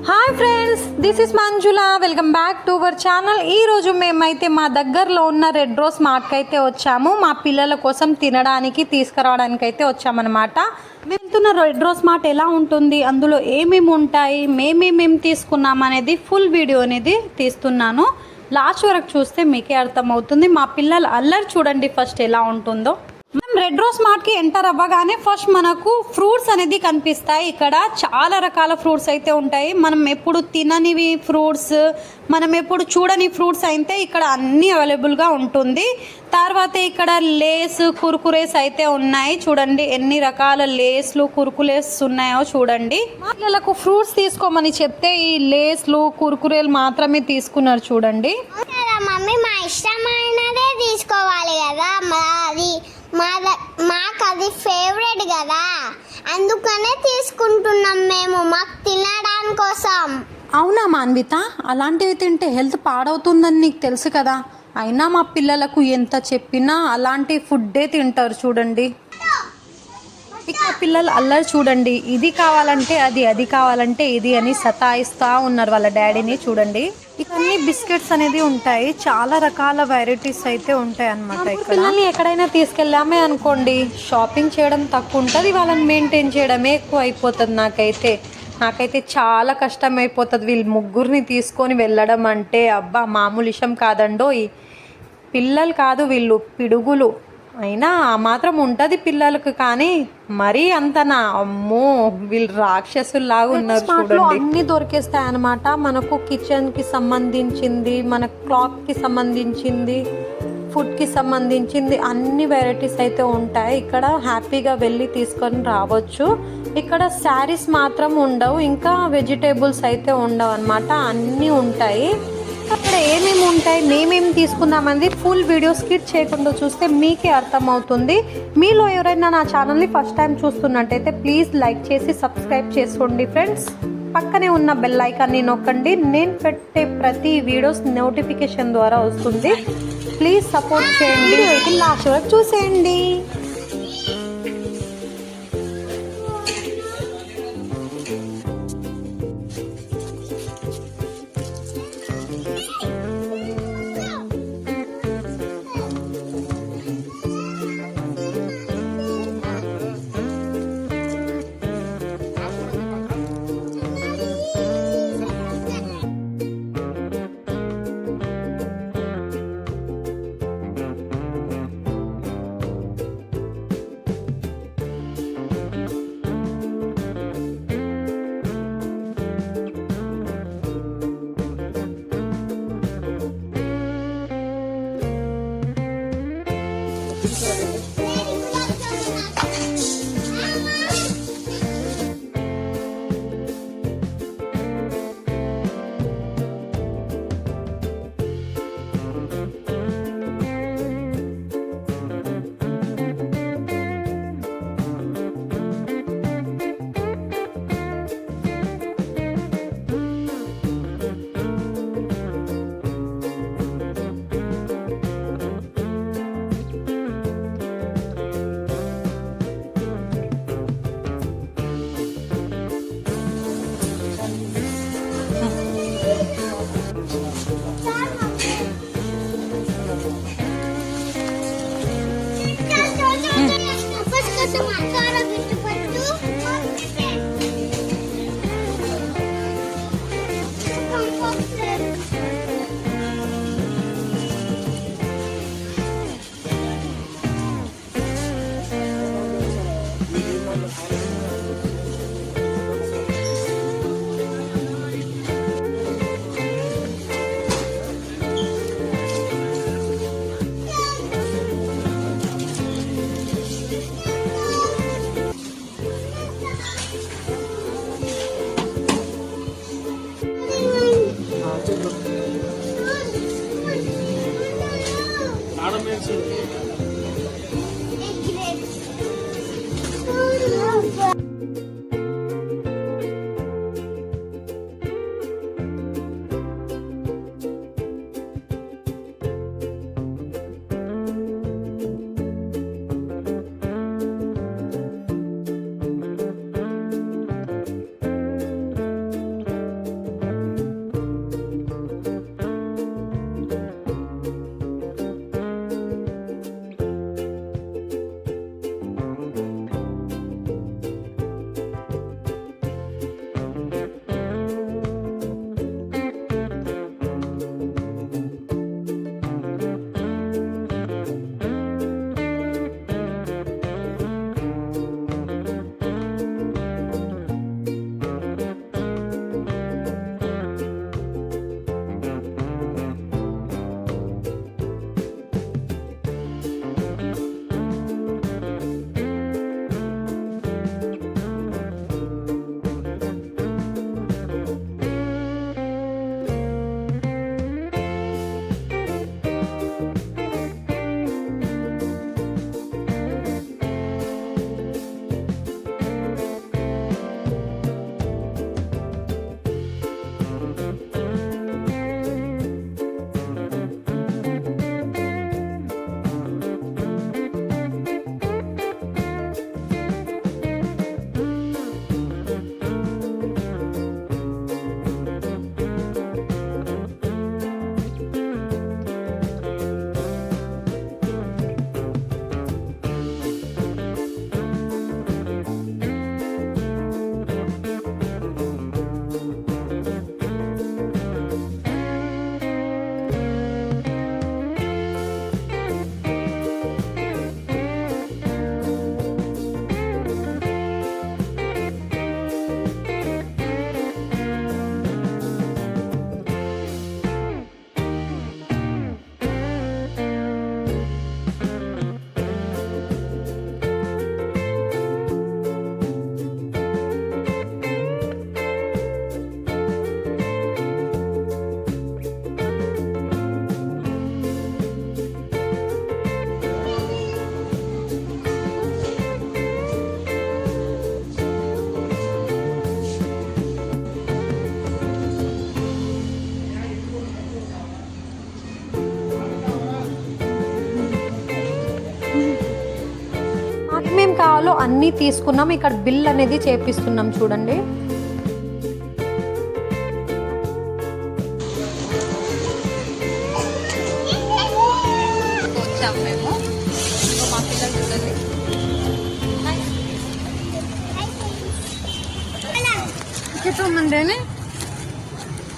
Hi friends, this is Manjula. Welcome back to our channel. ఈరోజు మేమైతే మా దగ్గరలో ఉన్న రెడ్ రోజ్ మార్ట్కి అయితే వచ్చాము. మా పిల్లల కోసం తినడానికి తీసుకురావడానికి అయితే వచ్చామన్నమాట. వెళ్తున్న రెడ్ రోజ్ మార్ట్ ఎలా ఉంటుంది, అందులో ఏమేమి ఉంటాయి, మేమేమేమి తీసుకున్నాం అనేది ఫుల్ వీడియో అనేది తీస్తున్నాను. లాస్ట్ వరకు చూస్తే మీకే అర్థమవుతుంది. మా పిల్లల అల్లరి చూడండి ఫస్ట్ ఎలా ఉంటుందో. మనం రెడ్ రోజ్ మార్ట్కి ఎంటర్ అవ్వగానే ఫస్ట్ మనకు ఫ్రూట్స్ అనేది కనిపిస్తాయి. ఇక్కడ చాలా రకాల ఫ్రూట్స్ అయితే ఉంటాయి. మనం ఎప్పుడు తిననివి ఫ్రూట్స్, మనం ఎప్పుడు చూడని ఫ్రూట్స్ అయితే ఇక్కడ అన్నీ అవైలబుల్గా ఉంటుంది. తర్వాత ఇక్కడ లేస్ కుర్కురేస్ అయితే ఉన్నాయి. చూడండి ఎన్ని రకాల లేస్లు కుర్కురేస్ ఉన్నాయో చూడండి. పిల్లలకు ఫ్రూట్స్ తీసుకోమని చెప్తే ఈ లేస్లు కుర్కురేలు మాత్రమే తీసుకున్నారు చూడండి. మమ్మీ మా ఇష్టమైనదే తీసుకోవాలి కదా, మాకు అది ఫేవరెట్ కదా, అందుకనే తీసుకుంటున్నాం మేము మాకు తినడానికి కోసం. అవునా మాన్విత, అలాంటివి తింటే హెల్త్ పాడవుతుందని నీకు తెలుసు కదా. అయినా మా పిల్లలకు ఎంత చెప్పినా అలాంటి ఫుడ్డే తింటారు చూడండి. ఇక పిల్లలు అల్లరి చూడండి, ఇది కావాలంటే అది, అది కావాలంటే ఇది అని సతాయిస్తూ ఉన్నారు వాళ్ళ డాడీని చూడండి. ఇవన్నీ బిస్కెట్స్ అనేది ఉంటాయి, చాలా రకాల వెరైటీస్ అయితే ఉంటాయి అన్నమాట. ఇక్కడ పిల్లల్ని ఎక్కడైనా తీసుకెళ్ళామే అనుకోండి, షాపింగ్ చేయడం తక్కువ ఉంటుంది, వాళ్ళని మెయింటైన్ చేయడమే ఎక్కువ అయిపోతుంది. నాకైతే చాలా కష్టం అయిపోతుంది వీళ్ళు ముగ్గురిని తీసుకొని వెళ్ళడం అంటే. అబ్బా మామూలు విషయం కాదండోయ్. పిల్లలు కాదు వీళ్ళు, పిడుగులు. అయినా ఆ మాత్రం ఉంటుంది పిల్లలకు, కానీ మరీ అంతనా? అమ్మో, వీళ్ళు రాక్షసుల్లాగా ఉన్నారు చూడండి. అన్నీ దొరికేస్తాయి అన్నమాట. మనకు కిచెన్కి సంబంధించింది, మన క్లాత్కి సంబంధించింది, ఫుడ్కి సంబంధించింది అన్ని వెరైటీస్ అయితే ఉంటాయి. ఇక్కడ హ్యాపీగా వెళ్ళి తీసుకొని రావచ్చు. ఇక్కడ శారీస్ మాత్రం ఉండవు, ఇంకా వెజిటేబుల్స్ అయితే ఉండవు అన్నమాట. అన్నీ ఉంటాయి. అక్కడ ఏమేమి ఉంటాయి, మేమేమి తీసుకున్నామని ఫుల్ వీడియో స్కిప్ చేయకుండా చూస్తే మీకే అర్థమవుతుంది. మీలో ఎవరైనా నా ఛానల్ని ఫస్ట్ టైం చూస్తున్నట్టయితే ప్లీజ్ లైక్ చేసి సబ్స్క్రైబ్ చేసుకోండి ఫ్రెండ్స్. పక్కనే ఉన్న బెల్ ఐకాన్ని నొక్కండి. నేను పెట్టే ప్రతి వీడియోస్ నోటిఫికేషన్ ద్వారా వస్తుంది. ప్లీజ్ సపోర్ట్ చేయండి. లాస్ట్ వరకు చూసేయండి. కావాలో అన్నీ తీసుకున్నాం. ఇక్కడ బిల్ అనేది చేపిస్తున్నాం చూడండి. వచ్చాము మేము. మా పిల్లలు చూడండి. కిట్టు ఉందండి.